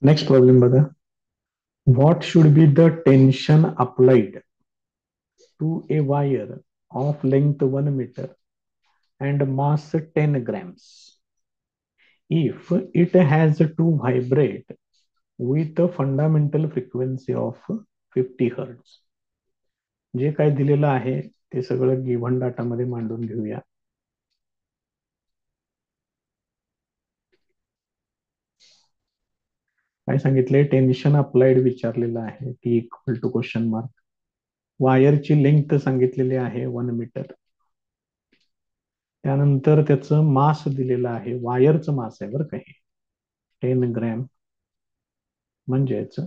Next problem बघा. What should be the tension applied to a wire of length 1 metre and mass 10 grams if it has to vibrate with a fundamental frequency of 50 hertz. जे काय दिलेलं आहे ते सगळं given डाटामध्ये मांडून घेऊया. काय सांगितले? टेन्शन अप्लाइड विचारलेलं आहे, T equal to question mark. वायरची लेंथ सांगितलेली आहे 1 मीटर. त्यानंतर त्याचं मास दिलेलं आहे, वायरचं मास आहे बरं का हे, 10 ग्रॅम, म्हणजेच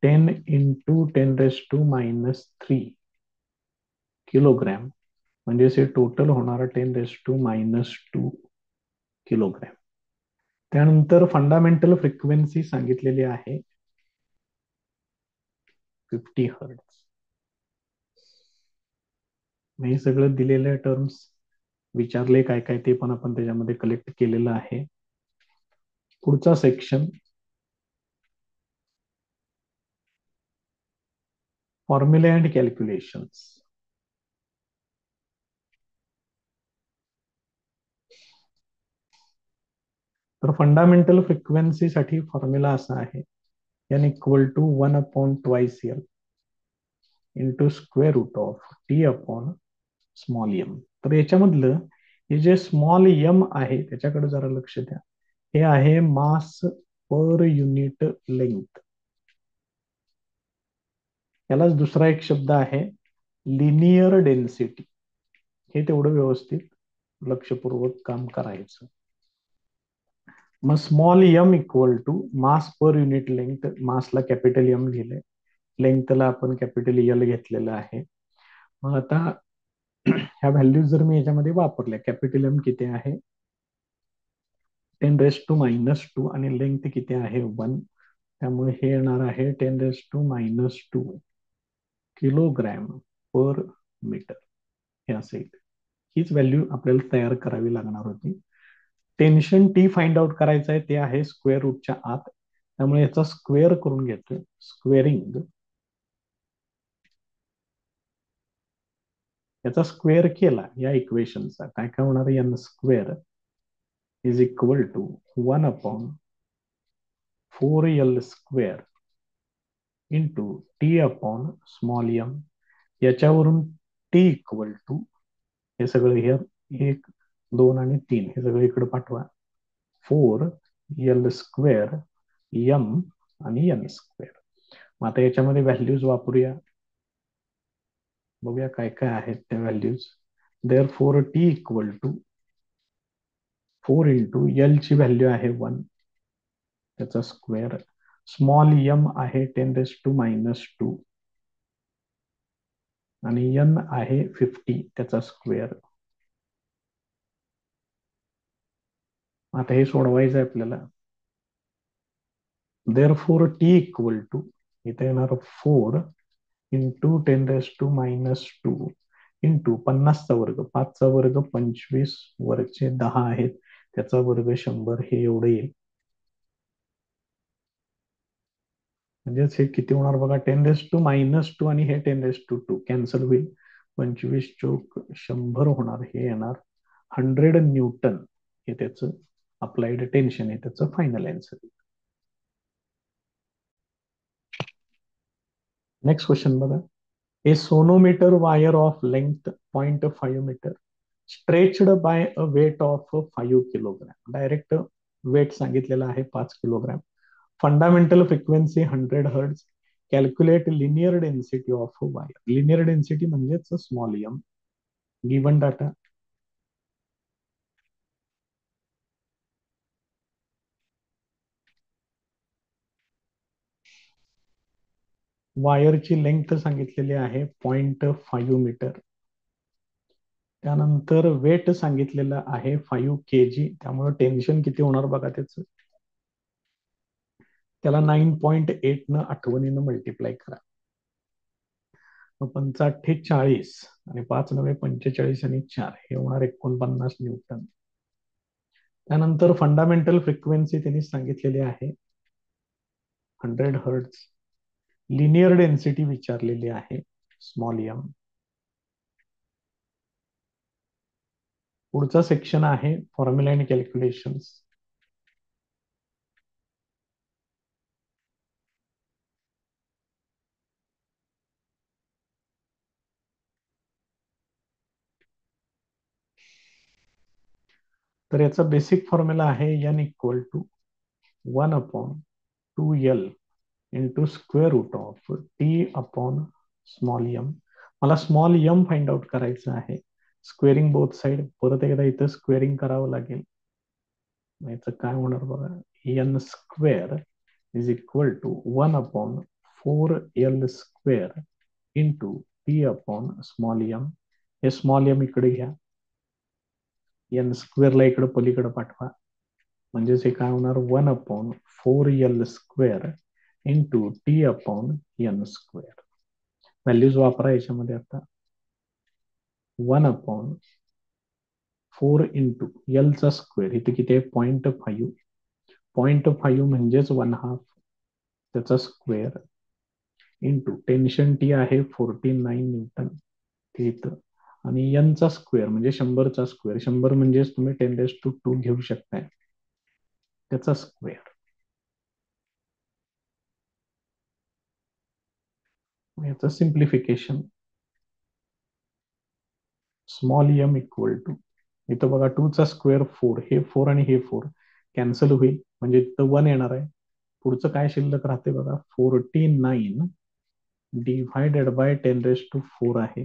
10 इंटू 10⁻³ किलोग्रॅम, म्हणजेच हे टोटल होणार 10⁻² किलोग्रॅम. त्यानंतर फंडामेंटल फ्रिक्वेन्सी सांगितलेली आहे 50 हर्ट्ज. हे सगळं दिलेलं टर्म्स विचारले काय काय ते पण आपण त्याच्यामध्ये कलेक्ट केलेलं आहे. पुढचा सेक्शन फॉर्म्युले अँड कॅल्क्युलेशन्स. तर फंडामेंटल फ्रिक्वेन्सीसाठी फॉर्म्युला असा आहे, n equal to 1/2L into square root of T upon small M. तर याच्यामधलं हे जे स्मॉल एम आहे त्याच्याकडे जरा लक्ष द्या. हे आहे मास पर युनिट लेंथ. यालाच दुसरा एक शब्द आहे लिनियर डेन्सिटी. हे तेवढं व्यवस्थित लक्षपूर्वक काम करायचं. मग small M equal to mass per unit length. मासला कॅपिटल एम लिहिले, लेंथला आपण कॅपिटल एल घेतलेलं आहे. मग आता ह्या व्हॅल्यूज जर मी याच्यामध्ये वापरल्या, कॅपिटल एम किती आहे 10⁻² आणि लेंथ किती आहे 1, त्यामुळे हे येणार आहे 10⁻² किलोग्रॅम पर मीटर. हे असेल. हीच व्हॅल्यू आपल्याला तयार करावी लागणार होती. टेन्शन टी फाइंड आउट करायचं आहे, ते आहे स्क्वेअर रूटच्या आत, त्यामुळे याचा स्क्वेअर करून घेतोय. स्क्वेअरिंग, याचा स्क्वेअर केला या इक्वेशनचा काय काय होणार, N square is equal to 1/4L² into T upon small M. याच्यावरून टी इक्वल टू, हे सगळं हे 1, 2 आणि 3 हे सगळं इकडे पाठवा, 4L² एम आणि n स्क्वेअर. मग आता याच्यामध्ये व्हॅल्यूज वापरूया, बघूया काय काय आहेत त्या values. Therefore T equal to 4 into L ची व्हॅल्यू आहे 1, त्याचा स्क्वेअर. स्मॉल एम आहे 10⁻² आणि n आहे 50, त्याचा स्क्वेअर. आता हे सोडवायचं आहे आपल्याला. Therefore T equal to, इथे येणार 4 इंटू 10⁻² इंटू 50चा वर्ग, 5चा वर्ग 25, वरचे 10 आहेत, त्याचा वर्ग 100, हे एवढं येईल. म्हणजेच हे किती होणार बघा, 10⁻² आणि हे 10⁻² कॅन्सल होईल, 25 चौक 100 होणार. हे येणार 100 न्यूटन. हे त्याचं अप्लाइड टेन्शन आहे, त्याचं फायनल आन्सर. नेक्स्ट क्वेश्चन बघा. A sonometer wire of length 0.5 metre stretched by a weight of 5 kilogram. Direct weight सांगितलेलं आहे 5 kilogram. Fundamental frequency 100 hertz. Calculate linear density of wire. Linear density म्हणजेच small M. Given data, वायरची length सांगितलेली आहे 0.5 metre. त्यानंतर weight सांगितलेलं आहे 5 kg. त्यामुळे टेन्शन किती होणार बघा त्याचं, त्याला 9.8 न आठवणीनं मल्टिप्लाय करा. 5×8 = 40 आणि 5×9 = 45 आणि 4 हे होणार 49 न्यूटन. त्यानंतर फंडामेंटल फ्रिक्वेन्सी त्यांनी सांगितलेली आहे 100 हर्ट्ज. लिनियर डेन्सिटी विचारलेली आहे, स्मॉल एम. पुढचा सेक्शन आहे फॉर्म्युला अँड कॅल्क्युलेशन्स. तर याचा बेसिक फॉर्म्युला आहे N equal to 1/2L into square root of T upon small M. मला स्मॉल एम फाइंड आउट करायचं आहे. स्क्वेअरिंग बोथ साइड, परत एकदा इथं स्क्वेअरिंग करावं लागेल. याचं काय होणार बघा, N square is equal to 1/4L² into T upon small M. हे स्मॉल एम इकडे घ्या, एन स्क्वेअरला इकडे पलीकडे पाठवा. म्हणजेच हे काय होणार, 1/4L² into T upon N square. Values वापरा याच्यामध्ये. आता 1/4 इंटू एलचा स्क्वेअर, इथे किती आहे 0.5. 0.5 म्हणजेच 1/2, त्याचा स्क्वेअर इंटू टेन्शन टी आहे 49 न्यूटन ते इथं, आणि एनचा स्क्वेअर म्हणजे 100चा स्क्वेअर. 100 म्हणजेच तुम्ही 10⁻²² घेऊ शकताय, त्याचा स्क्वेअर. याचं simplification, small M equal to, इथं बघा 2चा स्क्वेअर 4, हे 4 आणि हे 4 कॅन्सल होईल, म्हणजे इथं 1 येणार आहे. पुढचं काय शिल्लक राहते बघा, 49 डिव्हायडेड बाय 10⁻⁴ आहे.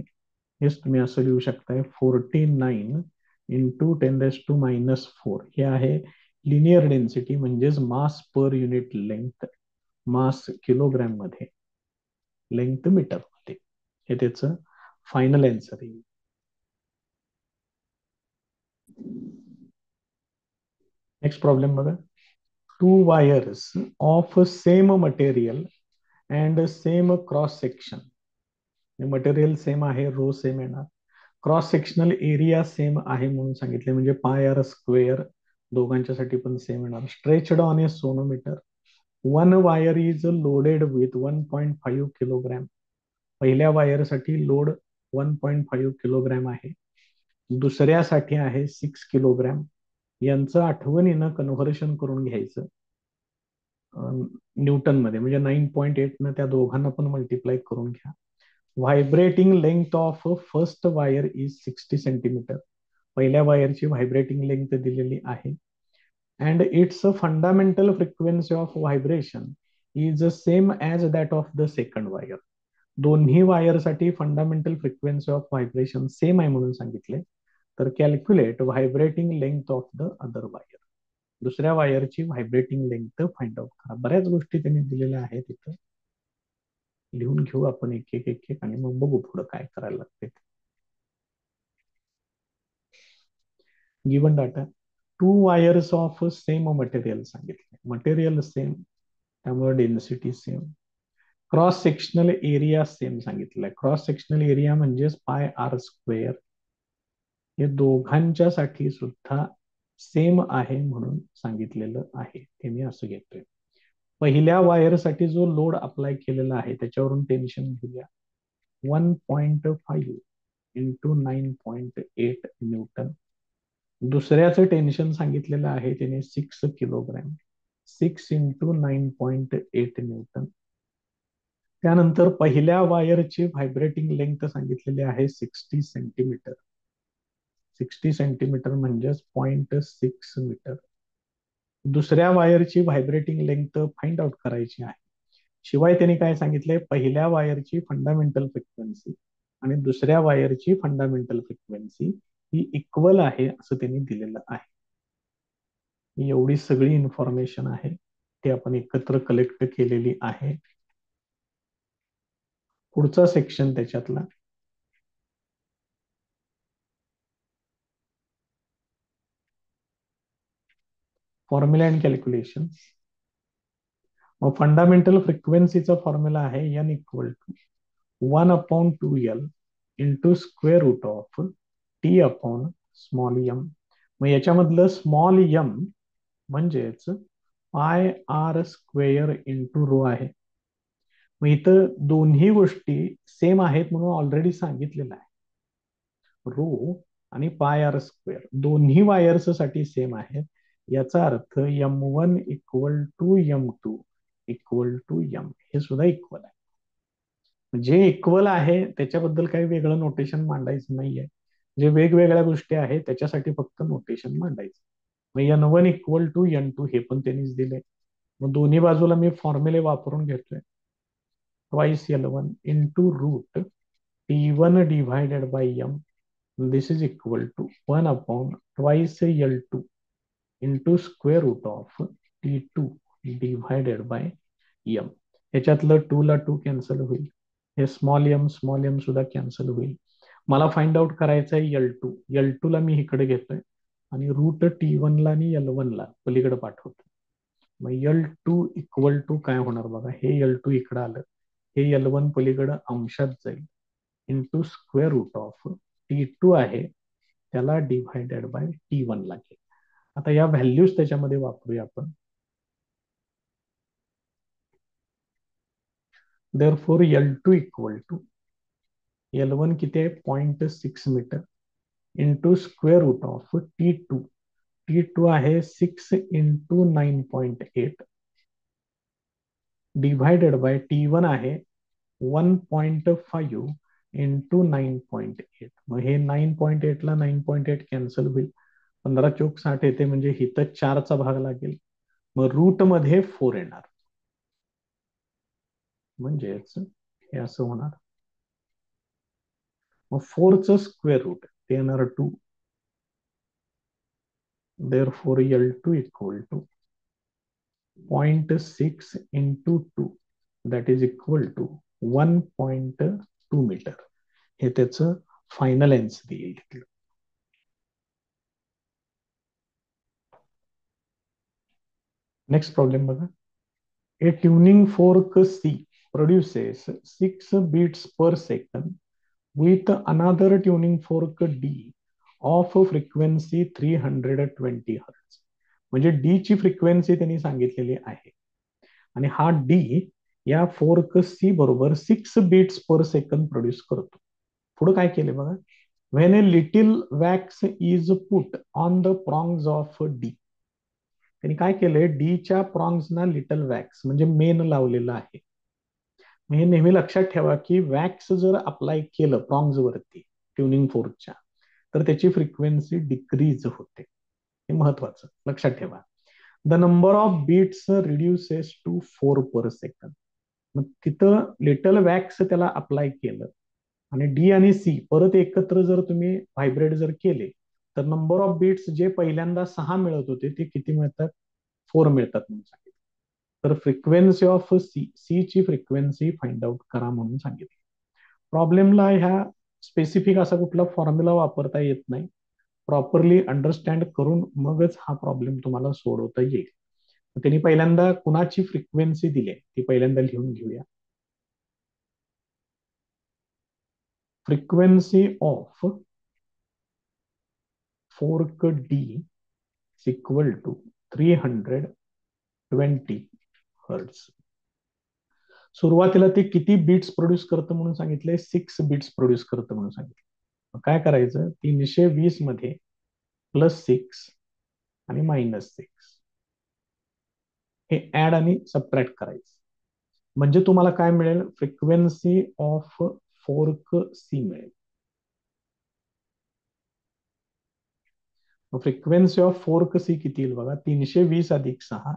हेच तुम्ही असं लिहू शकताय, 49 इंटू 10⁻⁴. हे आहे लिनियर डेन्सिटी, म्हणजेच मास पर युनिट लेंथ. मास किलोग्रॅम मध्ये, लेंथ मीटर मध्ये. हे त्याचं फायनल आन्सर येईल. नेक्स्ट प्रॉब्लेम बघा. 2 wires of same material and same cross section. Material same आहे, रो सेम येणार. क्रॉस सेक्शनल एरिया सेम आहे म्हणून सांगितले, म्हणजे πr² दोघांच्यासाठी पण सेम येणार. Stretched on A sonometer. 1 wire is loaded with 1.5 kilogram. पहिल्या वायरसाठी लोड 1.5 किलोग्रॅम आहे, दुसऱ्यासाठी आहे 6 किलोग्रॅम. यांचं आठवणीनं कन्व्हर्शन करून घ्यायचं न्यूटन मध्ये, म्हणजे 9.8 न त्या दोघांना पण मल्टिप्लाय करून घ्या. Vibrating length of first wire is 60 centimetre. पहिल्या वायरची व्हायब्रेटिंग लेंथ दिलेली आहे. And its fundamental frequency of vibration is same as that of the second wire. दोन्ही वायरसाठी fundamental frequency of vibration same आहे म्हणून सांगितले. तर calculate vibrating length of the other wire. दुसऱ्या वायरची व्हायब्रेटिंग लेंथ फाइंड आउट करा. बऱ्याच गोष्टी त्यांनी दिलेल्या आहेत तिथं, लिहून घेऊ आपण एक एक एक एक, आणि मग बघू पुढे काय करायला लागते. Given data, 2 wires of same material सांगितले, मटेरियल सेम त्यामुळे density same. Cross sectional area same सांगितलंय. क्रॉस सेक्शनल एरिया म्हणजेच πr². हे दोघांच्यासाठी सुद्धा सेम आहे म्हणून सांगितलेलं आहे, ते मी असं घेतोय. पहिल्या वायरसाठी जो लोड अप्लाय केलेला आहे त्याच्यावरून टेन्शन घेऊया. 1.5 इंटू 9.8 न्यूटन. दुसऱ्याचं टेन्शन सांगितलेलं आहे त्याने 6 किलोग्रॅम. 6 into 9.8 Newton. त्यानंतर पहिल्या वायरची व्हायब्रेटिंग लेंथ सांगितलेली आहे 60 सेंटीमीटर. 60 सेंटीमीटर म्हणजेच 0.6 मीटर. दुसऱ्या वायरची व्हायब्रेटिंग लेंथ फाइंड आउट करायची आहे. शिवाय त्यांनी काय सांगितलंय, पहिल्या वायरची फंडामेंटल फ्रिक्वेन्सी आणि दुसऱ्या वायरची फंडामेंटल फ्रिक्वेन्सी ही इक्वल आहे असं त्यांनी दिलेलं आहे. एवढी सगळी इन्फॉर्मेशन आहे, ती आपण एकत्र कलेक्ट केलेली आहे. पुढचा सेक्शन त्याच्यातला, फॉर्म्युला अँड कॅल्क्युलेशन. मग फंडामेंटल फ्रिक्वेन्सीचा फॉर्म्युला आहे N equal to 1/2L into square root of T upon small M. मग याच्यामधलं स्मॉल एम म्हणजेच पाय आर स्क्वेअर इंटू रो आहे. मग इथं दोन्ही गोष्टी सेम आहेत म्हणून ऑलरेडी सांगितलेलं आहे. रो आणि पाय आर स्क्वेअर दोन्ही वायर्स साठी सेम आहेत. याचा अर्थ M1 equal to M2 equal to M हे सुद्धा इक्वल आहे. जे इक्वल आहे त्याच्याबद्दल काही वेगळं नोटेशन मांडायचं नाहीये. जे वेगवेगळ्या गोष्टी आहेत त्याच्यासाठी फक्त नोटेशन मांडायचं. मग N1 इक्वल टू N2 हे पण त्यांनीच दिले. मग दोन्ही बाजूला मी फॉर्म्युले वापरून घेतोय. Twice L1 into root T1 divided by M. This is equal to 1 upon twice L2 into square root of T2 divided by M. ह्याच्यातलं 2 ला 2 कॅन्सल होईल. हे स्मॉल एम सुद्धा कॅन्सल होईल. मला फाइंड आउट करायचं आहे L2 ला मी इकडे घेतोय आणि रूट T1 ला आणि L1 ला पलीकडे पाठवतो. मग L2 इक्वल टू काय होणार बघा. हे L2 इकडे आलं. हे L1 पलीकडे अंशात जाईल into square root of T2 आहे त्याला डिव्हायडेड बाय T1 लागेल. आता या व्हॅल्यूज त्याच्यामध्ये वापरूया आपण. Therefore L2 equal to L1 किती आहे 0.6 metre into square root of T2 आहे 6 इंटू 9.8 डिव्हायडेड बाय T1 आहे 1.5 इंटू 9.8. मग हे 9.8 ला 9.8 कॅन्सल होईल. 15 चोक 60 येते म्हणजे इथं 4चा भाग लागेल. मग रूट मध्ये 4 येणार म्हणजेच हे असं होणार. मग 4चं स्क्वेअर रूट ते येणार 2. Therefore L2 equal to 0.6 into 2 that is equal to 1.2 metre. हे त्याचं फायनल आन्सर येईल. नेक्स्ट प्रॉब्लेम बघा. A tuning fork C produces 6 beats per second with another tuning fork D of frequency 320 Hz. म्हणजे D ची frequency त्यांनी सांगितलेली आहे आणि हा D या फोर्क C बरोबर 6 बीट्स पर सेकंद प्रोड्यूस करतो. पुढे काय केले बघा. When a little wax is put on the prongs of D. त्यांनी काय केलंय डीच्या प्रॉंग्सना लिटल वॅक्स म्हणजे मेन लावलेलं आहे. हे नेहमी लक्षात ठेवा की वॅक्स जर अप्लाय केलं प्रॉंग्स वरती ट्युनिंग फोर्कच्या तर त्याची फ्रिक्वेन्सी डिक्रीज होते. हे महत्वाचं लक्षात ठेवा. The number of beats reduces to 4 per second. मग तिथं लिटल वॅक्स त्याला अप्लाय केलं आणि डी आणि सी परत एकत्र जर तुम्ही व्हायब्रेट जर केले तर नंबर ऑफ बीट्स जे पहिल्यांदा 6 मिळत होते ते किती मिळतात 4 मिळतात म्हणून सांगितलं. तर फ्रिक्वेन्सी ऑफ सी ची फ्रिक्वेन्सी फाइंड आउट करा म्हणून सांगितलं. प्रॉब्लेमला ह्या स्पेसिफिक असा कुठला फॉर्म्युला वापरता येत नाही. प्रॉपरली अंडरस्टँड करून मगच हा प्रॉब्लेम तुम्हाला सोडवता येईल. त्यांनी पहिल्यांदा कुणाची फ्रिक्वेन्सी दिली ती पहिल्यांदा लिहून घेऊया. Frequency of fork D equal to 320 hertz. सुरुवातीला ते किती बीट्स प्रोड्यूस करतं म्हणून सांगितले 6 बीट्स प्रोड्यूस करतं म्हणून सांगितलं. काय करायचं 320 मध्ये +6 आणि -6 हे ऍड आणि सबट्रॅक्ट करायचं म्हणजे तुम्हाला काय मिळेल फ्रिक्वेन्सी ऑफ फोर्क सी मिळेल. फ्रिक्वेन्सी ऑफ फोर्क सी किती येईल बघा 320 अधिक 6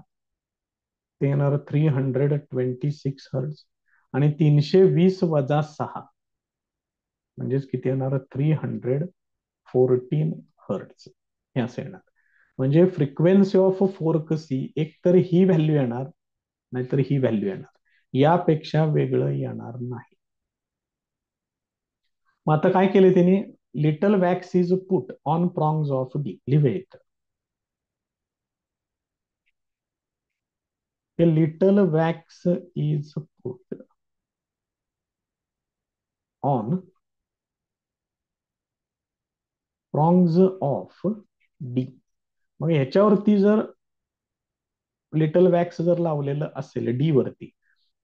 ते येणार 326 हर्ट्ज आणि 320 वजा 6 म्हणजेच किती येणार 314 हर्ट्ज हे असं येणार. म्हणजे फ्रिक्वेन्सी ऑफ फोर्क सी एक तर ही व्हॅल्यू येणार नाहीतर ही व्हॅल्यू येणार. यापेक्षा वेगळं येणार नाही. मग आता काय केले त्यांनी little wax is put on prongs of the लिव्हेट. A little wax is put on prongs of D. मग ह्याच्यावरती जर लिटल वॅक्स जर लावलेलं असेल डी वरती,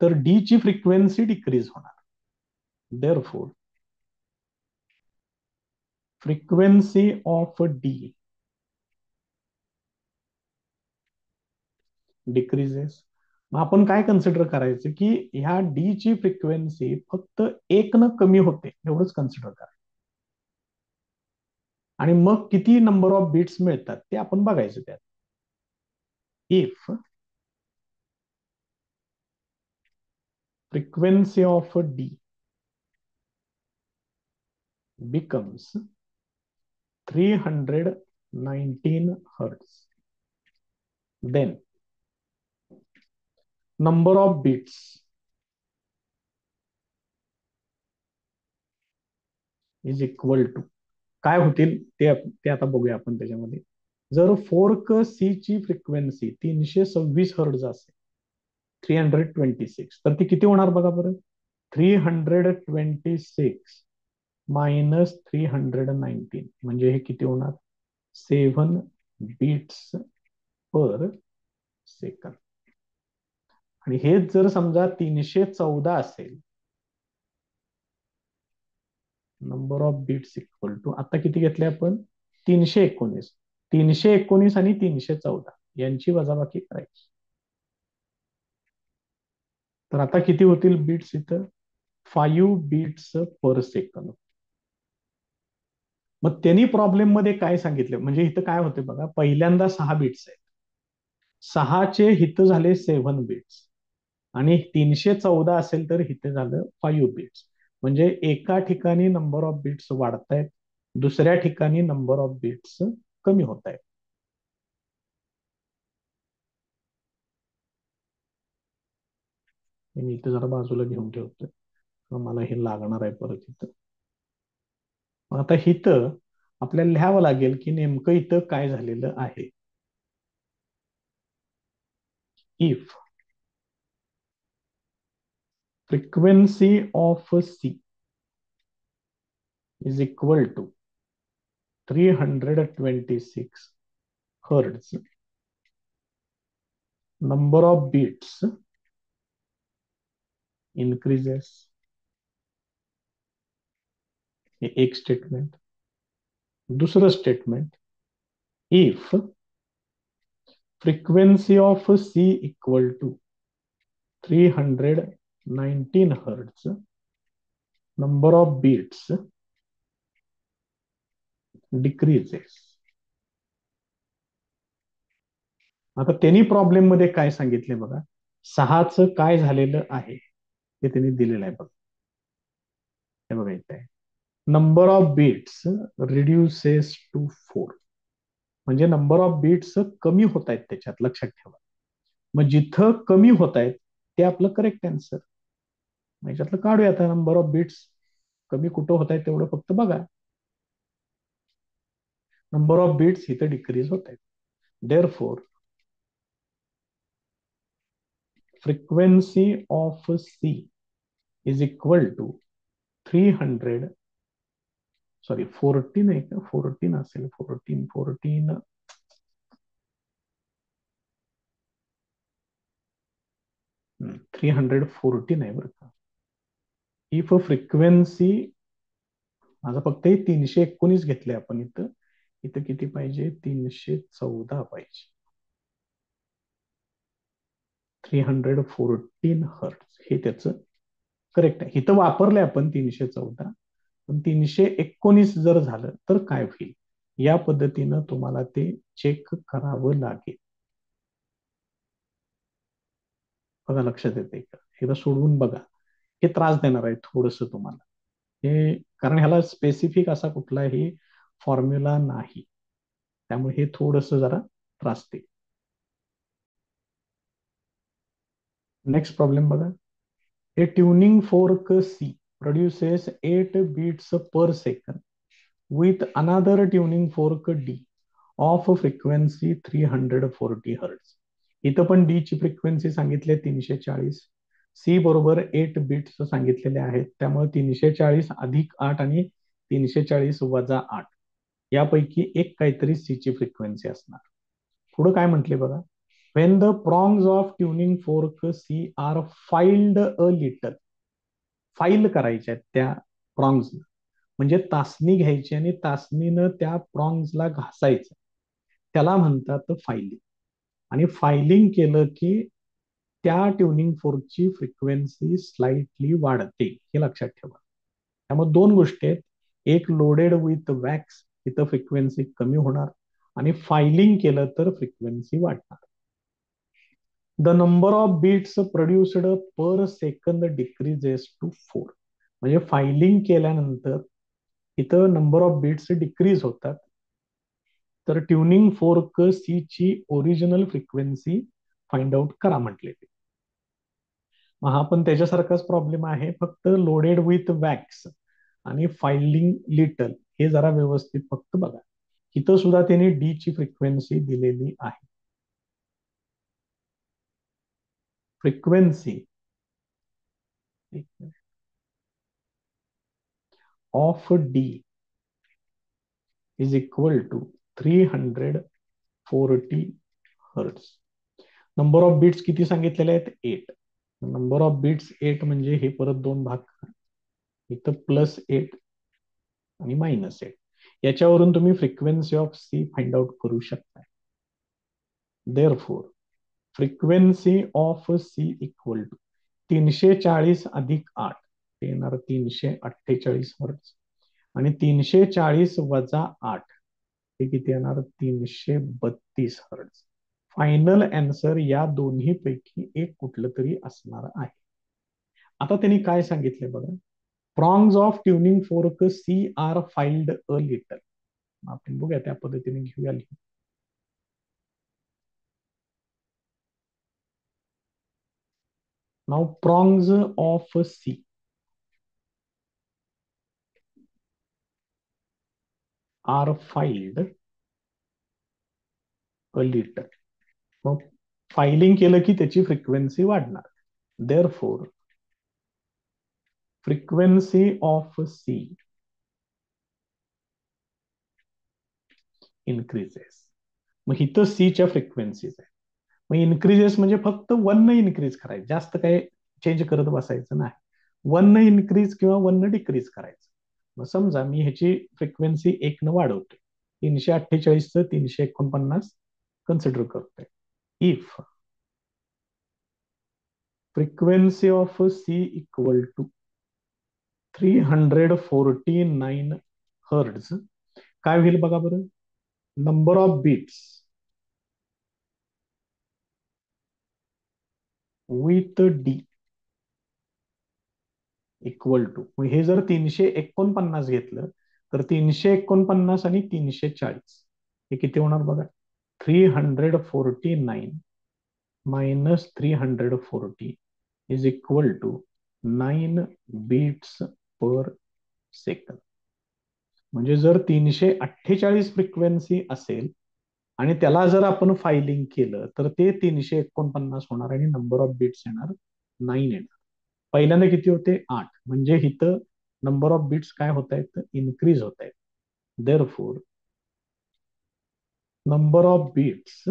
तर डी ची फ्रिक्वेन्सी डिक्रीज होणार. Therefore frequency of D decreases. मग आपण काय कन्सिडर करायचं की ह्या डी ची फ्रिक्वेन्सी फक्त एक न कमी होते एवढंच कन्सिडर करा. आणि मग किती नंबर ऑफ बीट्स मिळतात ते आपण बघायचं त्यात. If frequency of D becomes 319 hertz, then number of bits is equal to काय होतील ते आता बघूया आपण त्याच्यामध्ये. जर फोर्क सी ची फ्रिक्वेन्सी 326 हर्ट्ज असेल, 326, तर ती किती होणार बघा बरं. 326 मायनस 319 म्हणजे हे किती होणार, 7 बीट्स पर सेकंद. आणि हेच जर समजा 314 असेल, number of beats equal to आता किती घेतले आपण, 319. 319 आणि 314 यांची वजाबाकी करायची. तर आता किती होतील बीट्स इथं, 5 बीट्स पर सेकंद. मग त्यांनी प्रॉब्लेम मध्ये काय सांगितलं, म्हणजे इथं काय होते बघा, पहिल्यांदा 6 बीट्स आहेत, 6चे हित झाले 7 बीट्स, आणि 314 असेल तर इथे झालं 5 बीट्स. म्हणजे एका ठिकाणी नंबर ऑफ बीट्स वाढतायत, दुसऱ्या ठिकाणी नंबर ऑफ बीट्स कमी होत आहेत. मी इथे जरा बाजूला घेऊन ठेवतोय, मला हे लागणार आहे परत इथं. आता इथं आपल्याला लिहावं लागेल की नेमकं इथं काय झालेलं आहे. If frequency of C is equal to 326 hertz, number of beats increases. हे एक स्टेटमेंट. दुसरं statement, if frequency of C equal to 319 hertz, number of beats decreases. आता त्यांनी प्रॉब्लेम मध्ये काय सांगितले बघा, 6चं काय झालेलं आहे ते त्यांनी दिलेलं आहे बघा. हे बघा इथे आहे, number of beats reduces to 4. म्हणजे नंबर ऑफ बीट्स कमी होत आहेत त्याच्यात, लक्षात ठेवा. मग जिथं कमी होत आहेत ते आपलं करेक्ट आन्सर. याच्यातलं काढूया आता, नंबर ऑफ बीट्स कमी कुठं होत आहेत तेवढं फक्त बघा. नंबर ऑफ बीट्स इथं डिक्रीज होत आहेत. Therefore frequency of C is equal to 300, sorry 14 आहे का, 14 असेल, 14 314 आहे बरं का. इफ फ्रिक्वेन्सी, माझा फक्त 319 घेतले आपण इथं, इथं किती पाहिजे, 314 पाहिजे. 314 हर्ट्ज हे त्याचं करेक्ट आहे. इथं वापरलंय आपण 314, पण 319 जर झालं तर काय होईल, या पद्धतीनं तुम्हाला ते चेक करावं लागेल. बघा लक्षात येते का, एकदा सोडवून बघा. हे त्रास देणार आहे थोडस तुम्हाला हे, कारण ह्याला स्पेसिफिक असा कुठलाही फॉर्म्युला नाही, त्यामुळे हे थोडस जरा त्रास देईल. नेक्स्ट प्रॉब्लेम बघा. A tuning fork C produces 8 beats per second with another tuning fork D of frequency 340 Hz. इथं पण D ची फ्रिक्वेन्सी सांगितली 340, C बरोबर 8 बीट्स सांगितलेले आहेत, त्यामुळे 340 अधिक 8 आणि 340 वजा 8 यापैकी एक काहीतरी C ची फ्रिक्वेन्सी असणार. पुढे काय म्हटले बघा, when the prongs of tuning fork C are filed a little, file करायच्या त्या प्रॉंग्स, म्हणजे तासणी घ्यायची आणि तासणीनं त्या प्रॉंग्सला घासायचं, त्याला म्हणतात फायलिंग. आणि फायलिंग केलं की त्या ट्युनिंग फोर्कची फ्रिक्वेन्सी स्लाइटली वाढते, हे लक्षात ठेवा. त्यामुळे दोन गोष्टी आहेत, एक लोडेड विथ वॅक्स, तिथं फ्रिक्वेन्सी कमी होणार, आणि फायलिंग केलं तर फ्रिक्वेन्सी वाढणार. The number of beats produced per second decreases to 4. म्हणजे फायलिंग केल्यानंतर इथं नंबर ऑफ बीट्स डिक्रीज होतात, तर ट्युनिंग फोर्क सी ची ओरिजिनल फ्रिक्वेन्सी फाइंड आउट करा म्हटले ते. हा पण त्याच्यासारखाच प्रॉब्लेम आहे, फक्त लोडेड विथ वॅक्स आणि फायलिंग लिटल हे जरा व्यवस्थित फक्त बघा. इथं सुद्धा त्यांनी डी ची फ्रिक्वेन्सी दिलेली आहे. Frequency of D is equal to 340 hertz. Number of beats किती सांगितलेले आहेत? 8. नंबर ऑफ बीट्स 8 म्हणजे हे परत दोन भाग, इथं +8 आणि -8. याच्यावरून तुम्ही frequency of C find out करू शकता. Therefore frequency of C equal to 340 अधिक 8, ते येणार 348 हर्ट्स, आणि 340 वजा 8 हे किती येणार? 332 हर्ट्स. फायनल आन्सर या दोन्ही पैकी एक कुठलं तरी असणार आहे. आता त्यांनी काय सांगितले बघा, prongs of tuning fork C are filed a little. आपण बघूया त्या पद्धतीने घेऊया. Now prongs of C are filed a little. मग फायलिंग केलं की त्याची फ्रिक्वेन्सी वाढणार. Therefore frequency of C increases. मग इथं सीच्या फ्रिक्वेन्सीज आहे, मग इन्क्रीजेस म्हणजे फक्त 1 न इन्क्रीज करायचं, जास्त काही चेंज करत बसायचं नाही. 1 न इन्क्रीज किंवा 1 न डिक्रीज करायचं. मग समजा मी ह्याची फ्रिक्वेन्सी 1 न वाढवतोय, 348चं 349 कन्सिडर करतोय. If frequency of C equal to 349 hertz, काय होईल बघा बरं. Number of beats with D equal to, हे जर 349 घेतलं तर 349 आणि 340 हे किती होणार बघा. 349 minus 340 is equal to 9 beats per second. म्हणजे जर 348 फ्रिक्वेन्सी असेल आणि त्याला जर आपण फायलिंग केलं तर ते 349 होणार आणि नंबर ऑफ बीट्स येणार 9 येणार. पहिल्यांदा किती होते? 8. म्हणजे इथं नंबर ऑफ बीट्स काय होत आहेत? इन्क्रीज होत आहेत. Therefore number of beats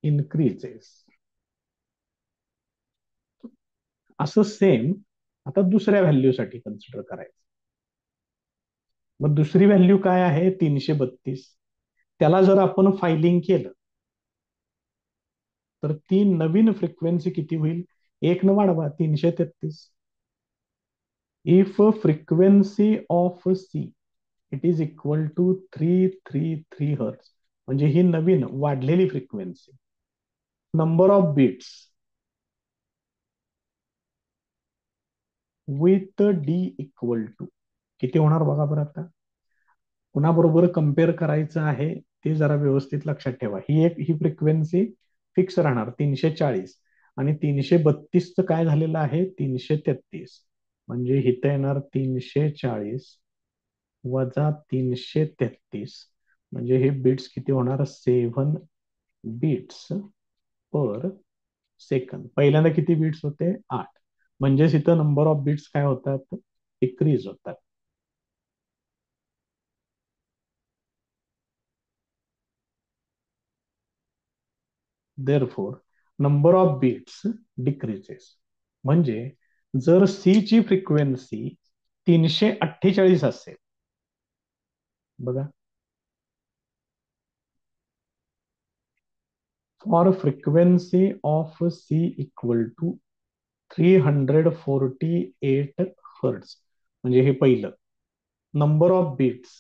increases. असं सेम आता दुसऱ्या व्हॅल्यूसाठी कन्सिडर करायचं. मग दुसरी व्हॅल्यू काय आहे? 332. त्याला जर आपण फायलिंग केलं तर ती नवीन फ्रिक्वेन्सी किती होईल? 1 न वाढवा, 333. If frequency of C it is equal to 333 hertz, म्हणजे ही नवीन वाढलेली frequency. Number of beats with D equal to किती होणार बघा बरं. आता कुणाबरोबर कम्पेअर करायचं आहे ते जरा व्यवस्थित लक्षात ठेवा. ही फ्रिक्वेन्सी फिक्स राहणार 340, आणि 332चं काय झालेलं आहे? 333. म्हणजे इथं येणार 340 वजा 333, म्हणजे हे बीट्स किती होणार? 7 बीट्स पर सेकंद. पहिल्यांदा किती बीट्स होते? 8. म्हणजेच इथं नंबर ऑफ बीट्स काय होतात? डिक्रीज होतात. Therefore number of beats decreases. म्हणजे जर सी ची फ्रिक्वेन्सी 348 असेल, बघा, for frequency of C equal to 348 hertz, म्हणजे हे पहिलं, number of beats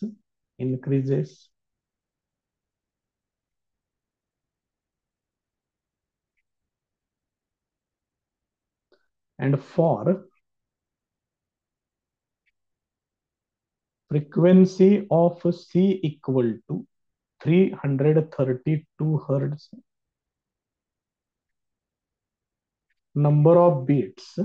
increases. And for frequency of C equal to 332 hertz, number of beats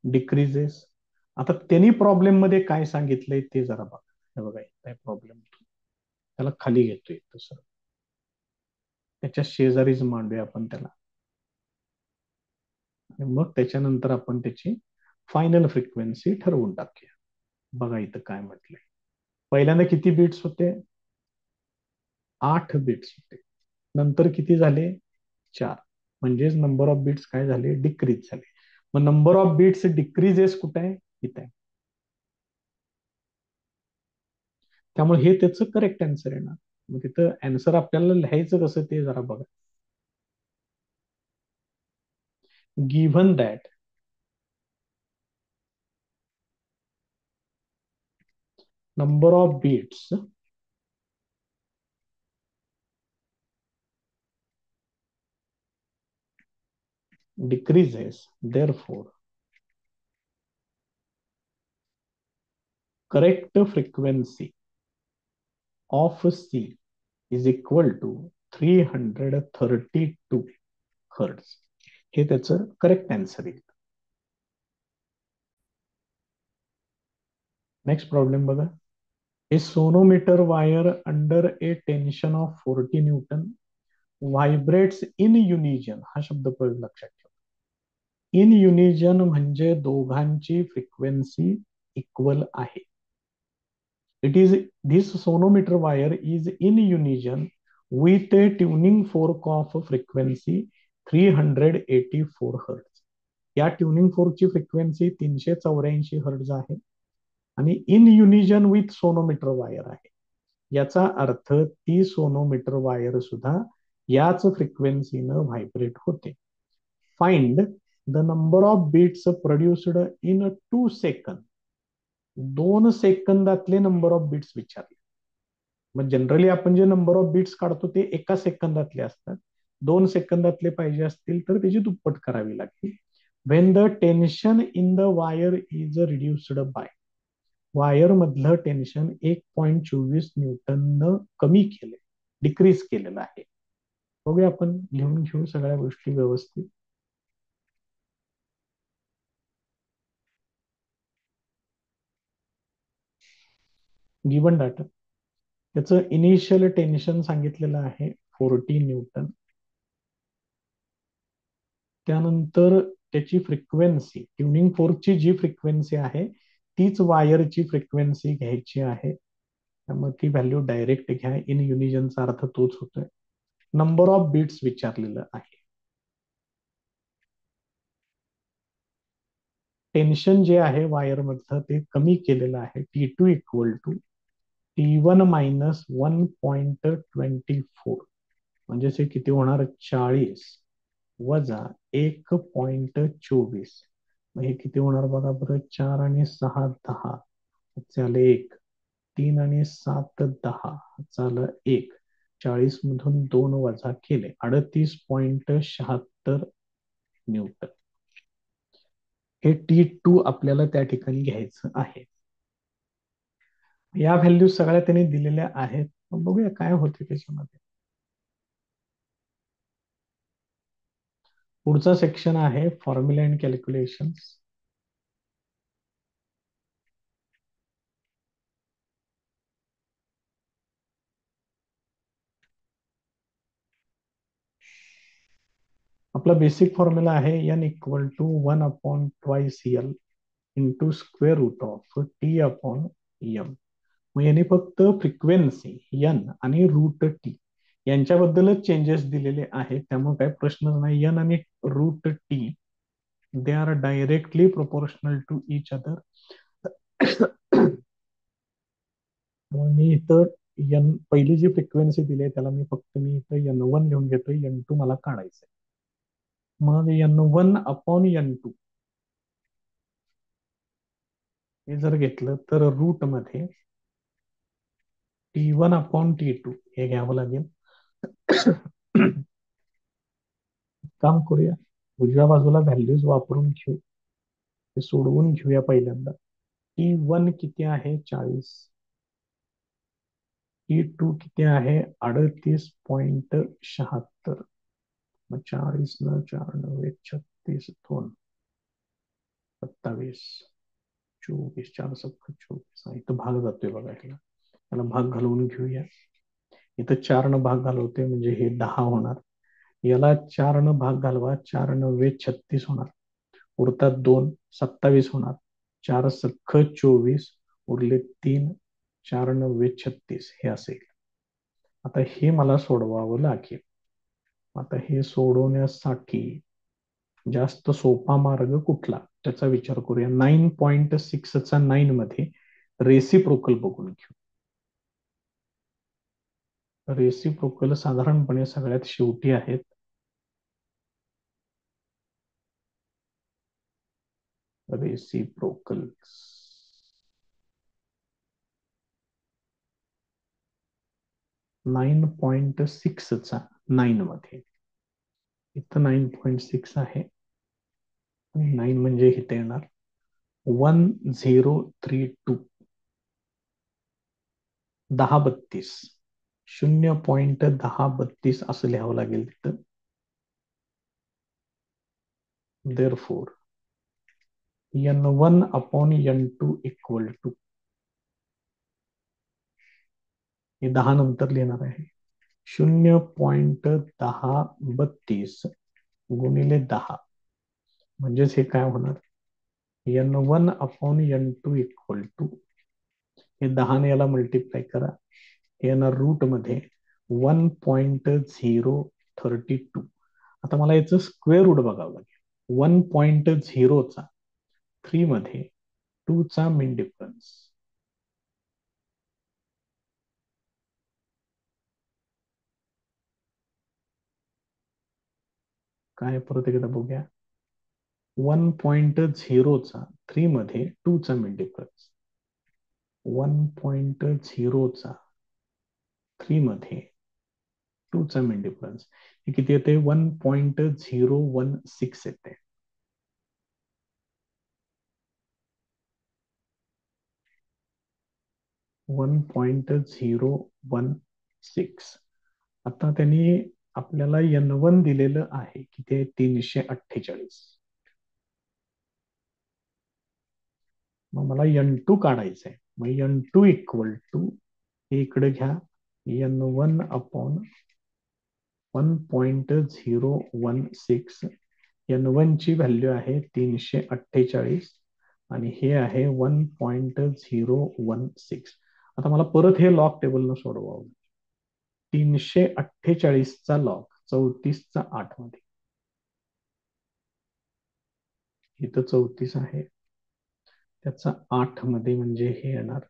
decreases. आता त्यांनी प्रॉब्लेम मध्ये काय सांगितलंय ते जरा बघा. हे बघा, काय प्रॉब्लेम, त्याला खाली घेतोय तसं, त्याच्या शेजारीच मांडूया आपण त्याला, आणि मग त्याच्यानंतर आपण त्याची फायनल फ्रिक्वेन्सी ठरवून टाकूया. बघा इथं काय म्हटलंय. पहिल्यांदा किती बीट्स होते? 8 बीट्स होते. नंतर किती झाले? 4. म्हणजेच नंबर ऑफ बीट्स काय झाले? डिक्रीज झाले. मग नंबर ऑफ बीट्स डिक्रीजेस कुठे आहे? इथे आहे. त्यामुळे हे त्याचं करेक्ट आन्सर आहे ना. मग तिथं आन्सर आपल्याला लिहायचं कसं ते जरा बघा. Given that number of beats decreases, therefore correct frequency of C is equal to 332 hertz. हे त्याचं करेक्ट आन्सर आहे. नेक्स्ट प्रॉब्लेम बघा. A sonometer wire under a tension of 40 newton vibrates in unison. हा शब्द लक्षात ठेवा. इन युनिजन म्हणजे दोघांची फ्रिक्वेन्सी इक्वल आहे. It is this sonometer wire is in unison with a tuning fork of frequency 384 Hz. या tuning फोर्कची frequency 384 hertz आहे आणि in unison with sonometer wire आहे. याचा अर्थ ती सोनोमीटर वायर सुद्धा याच फ्रिक्वेन्सीनं व्हायब्रेट होते. Find the number of beats produced in 2 second. 2 सेकंदातले नंबर ऑफ बीट्स विचारले. मग जनरली आपण जे नंबर ऑफ बीट्स काढतो ते एका सेकंदातले असतात. 2 सेकंदातले पाहिजे असतील तर त्याची दुप्पट करावी लागते. When the tension in the wire is reduced by. Wire मधलं टेन्शन 1.24 न्यूटन कमी केले, डिक्रीज केलेलं आहे. बघूया आपण लिहून घेऊ सगळ्या गोष्टी व्यवस्थित. गिवन डाटा, त्याचं इनिशियल टेन्शन सांगितलेलं आहे 40 न्यूटन. त्यानंतर त्याची फ्रिक्वेन्सी, ट्युनिंग फोर्कची जी फ्रिक्वेन्सी आहे तीच वायरची फ्रिक्वेन्सी घ्यायची आहे. त्यामुळे ती व्हॅल्यू डायरेक्ट घ्या. इन युनिजनचा अर्थ तोच होतोय. नंबर ऑफ बीट्स विचारलेलं आहे. टेन्शन जे आहे वायर मधलं ते कमी केलेलं आहे. T2 equal to T1 minus 1.24, म्हणजेच हे किती होणार? 40 वजा 1.24. मग हे किती होणार बघा बरं? 4 आणि 6 10 झाले 1, 3 आणि 7 10 झालं 1. 40 मधून 2 वजा केले 38.76 न्यूटन. हे T2 आपल्याला त्या ठिकाणी घ्यायचं आहे. या व्हॅल्यू सगळ्या त्यांनी दिलेल्या आहेत. बघूया काय होते त्याच्यामध्ये. पुढचा सेक्शन आहे फॉर्म्युला अँड कॅल्क्युलेशन्स. आपला बेसिक फॉर्म्युला आहे n equal to 1/2 CL into square root of T upon M. मग याने फक्त फ्रिक्वेन्सी एन आणि रूट टी यांच्याबद्दलच चेंजेस दिलेले आहेत, त्यामुळे काही प्रश्नच नाही. एन आणि root T they are directly proportional to each other. मग मी इथं पहिली जी फ्रिक्वेन्सी दिली आहे त्याला मी इथं एन वन लिहून घेतोय, एन टू मला काढायचंय. मग N one upon N two हे जर घेतलं तर रूट मध्ये T one upon T two हे घ्यावं लागेल. काम करूया, उजव्या बाजूला व्हॅल्यूज वापरून घेऊ, हे सोडवून घेऊया पहिल्यांदा. टी वन किती आहे 40, टी टू किती आहे 38.76. मग 40 न 4 9 36 2 27 24 4 7 24. इथं भाग जातोय बघा, त्याला भाग घालवून घेऊया. इथं 4 न भाग घालवते म्हणजे हे 10 होणार. याला 4 न भाग घालवा, 4 9 36 होणार. उरतात 2 27 होणार. 4 सख्ख 24 उरले 3, 4 9 36 हे असेल. आता हे मला सोडवावं लागेल. आता हे सोडवण्यासाठी जास्त सोपा मार्ग कुठला त्याचा विचार करूया. 9.6चा 9 मध्ये रेसिप्रोकल बघून घेऊ. रेसिप्रोकल साधारणपणे सगळ्यात शेवटी आहेत. रेसिप्रोकल 9.6चा 9 मध्ये, इथं 9.6 आहे. 9 म्हणजे इथे येणार 1032, 1032, 0.1032 असं लिहावं लागेल तिथं. therefore n1 upon n2 equal to, हे 10 नंतर लिहिणार आहे, 0.1032 गुणिले 10, म्हणजेच हे काय होणार n1 upon n2 equal to, हे 10 ने याला मल्टिप्लाय करा, हे येणार रूट मध्ये 1.032. आता मला याचं स्क्वेअर रूट बघावं लागेल. 1.0चा 3 मध्ये 2 चा मीन डिफरन्स, काय परत एकदा बघूया. 1.0चा 3 मध्ये 2 चा मीन डिफरन्स, 1.0चा 3 मध्ये 2 चा मीन डिफरन्स, हे किती येते 1.016 येते. 1.016. आता त्यांनी आपल्याला n1 दिलेलं आहे की ते 348. मग मला n2 काढायचं आहे. मग n2 इक्वल टू, हे इकडे घ्या, n1 अपॉन 1.016. n1 ची व्हॅल्यू आहे 348 आणि हे आहे 1.016. आता मला परत हे लॉग टेबलनं सोडवावं. 348चा लॉग 34चा 8 मध्ये, इथं 34 आहे, त्याचा 8 मध्ये म्हणजे हे येणार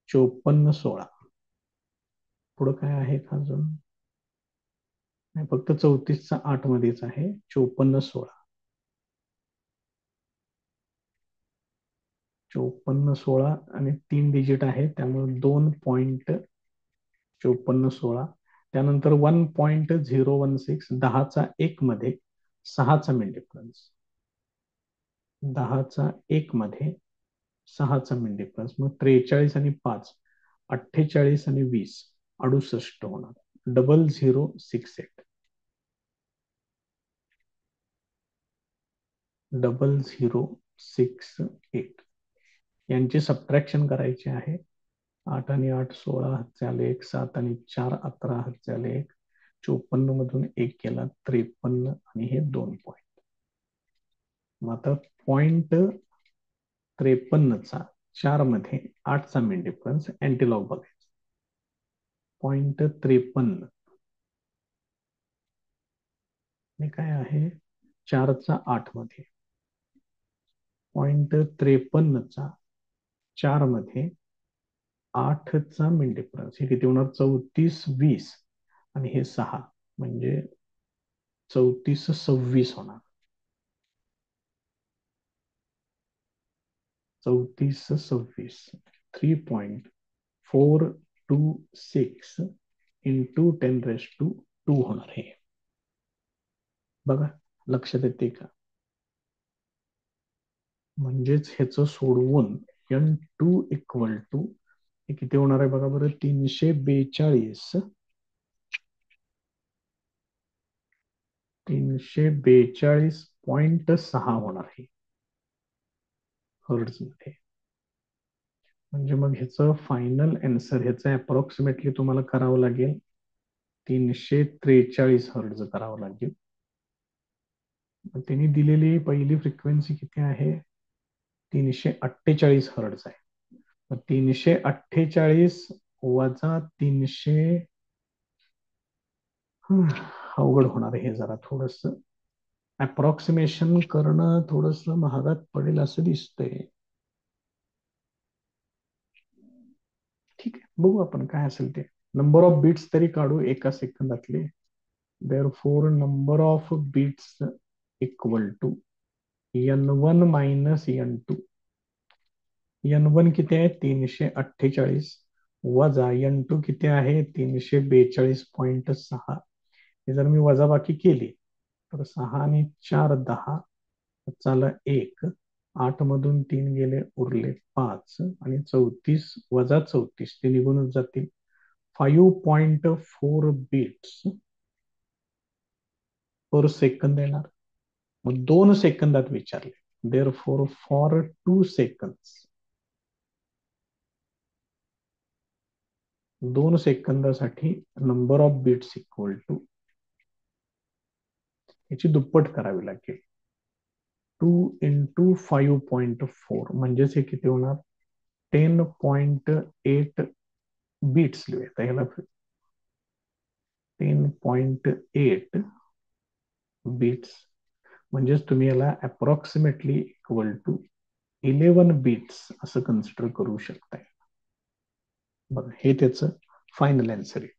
5416. पुढं काय आहे का अजून, नाही, फक्त 34चा 8 मध्येच आहे 5416. 5416 आणि 3 डिजिट आहे त्यामुळे 2.5416. त्यानंतर 1.016, 10चा 1 मध्ये 6चा मीन डिफरन्स, 10चा 1 मध्ये 6चा मीन डिफरन्स. मग 43 आणि 5 48 आणि 20 68 होणार. 0068, 0068 यांची सबट्रॅक्शन करायची आहे. 8 आणि 8 16 हात झाले 1, 7 आणि 4 11 हात झाले 1, 54 मधून 1 गेला 53 आणि हे 2 पॉईंट. मग आता 0.53चा 4 मध्ये 8चा मिन डिफरन्स अँटीलॉग बघायचा. 0.53 हे काय आहे 4चा 8 मध्ये 0.53चा 4 मध्ये 8चा मिन डिफरन्स हे किती होणार 34-20 आणि हे 6 म्हणजे 34-26 होणार. 34-26 3.426 इंटू 10⁻²2 होणार हे. बघा लक्षात येते का? म्हणजेच ह्याचं सोडवून n2 इक्वल टू हे किती होणार आहे बघा बरं 342.6 होणार आहे हर्ट्झ मध्ये. म्हणजे मग ह्याचं फायनल आन्सर ह्याचं अप्रॉक्सिमेटली तुम्हाला करावं लागेल 343 हर्ट्झ करावं लागेल. त्यांनी दिलेली पहिली फ्रिक्वेन्सी किती आहे 348 हर्ट्झ आहे. 348 वजा 300 अवघड होणार आहे हे जरा थोडस अप्रॉक्सिमेशन करणं थोडस महागात पडेल असं दिसतंय. ठीक आहे बघू आपण काय असेल ते. नंबर ऑफ बीट्स तरी काढू एका सेकंदातले. therefore number of beats equal to n1 minus n2. n1 किती आहे 348 वजा n2 किती आहे 342.6. हे जर मी वजाबाकी केली तर 6 आणि 4 10 चाला 1 8 मधून 3 गेले उरले 5 आणि 34 वजा 34 ते निघूनच जातील. 5.4 बीट्स पर सेकंद येणार. मग 2 सेकंदात विचारले. therefore फॉर 2 seconds 2 सेकंदासाठी number of beats equal to याची दुप्पट करावी लागेल 2 इंटू 5.4 म्हणजेच हे किती होणार 10.8 बीट्स लिहूया याला 10.8 बीट्स म्हणजेच तुम्ही याला अप्रॉक्सिमेटली इक्वल टू 11 बीट्स असं कन्सिडर करू शकताय. बघा हे त्याचं फायनल आन्सर आहे.